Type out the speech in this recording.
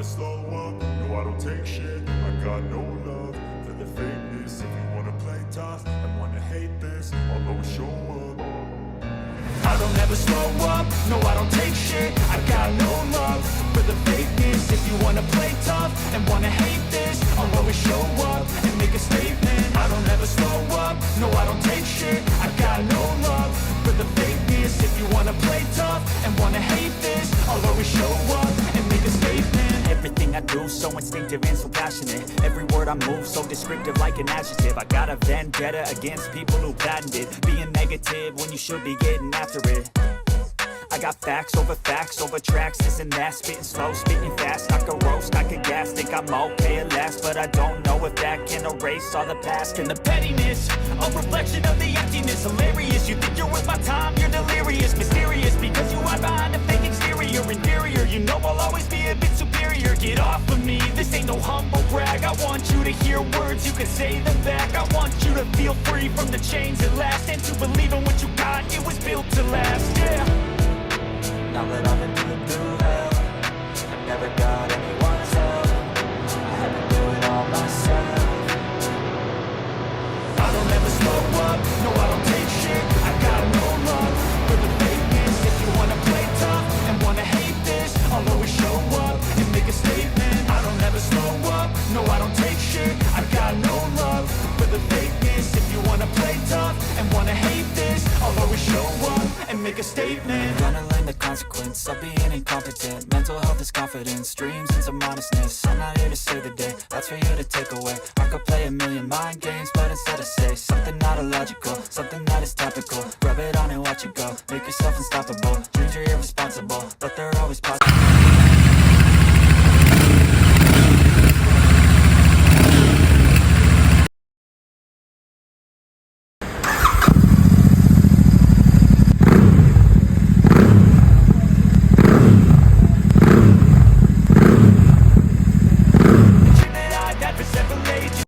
never slow up, no I don't take shit. I got no love for the fakeness. If you wanna play tough and wanna hate this, I'll always show up. I don't ever slow up, no I don't take shit. I got no love for the fakeness. If you wanna play tough and wanna hate this, I'll always show up and make a statement. I don't ever slow up, no I don't take shit. I got no love for the fakeness. If you wanna play tough and wanna hate this, I'll always show up and make a statement. Everything I do so instinctive and so passionate. Every word I move so descriptive like an adjective. I got a vendetta against people who patented being negative when you should be getting after it. I got facts over tracks, this and that. Spitting slow, spitting fast, I could roast, I could gas. Think I'm okay at last, but I don't know if that can erase all the past. And the pettiness, a reflection of the emptiness. Hilarious, you think you're worth my time, you're delirious. Mysterious, because you hide behind a fake exterior. Inferior, you know I'll always be a bit superior. Get off of me, this ain't no humble brag. I want you to hear words, you can say them back. I want you to feel free from the chains that last, and to believe in what you got, it was built to last, yeah. Now that I've been through hell, I never got anyone's help. I had to do it all myself. I don't ever slow up, no I don't take shit. I got no love for the fakeness. If you wanna play tough and wanna hate this, I'll always show up and make a statement. I don't ever slow up, no I don't take shit. I got no love for the fakeness. If you wanna play tough and wanna hate this, I'll always show up and make a statement. Gonna learn the consequence of being incompetent. Mental health is confidence, dreams and some honestness. I'm not here to save the day, that's for you to take away. I could play a million mind games, but instead I say something not illogical, something that is topical. Rub it on and watch it go, make yourself unstoppable. Dreams are irresponsible, but they're always possible.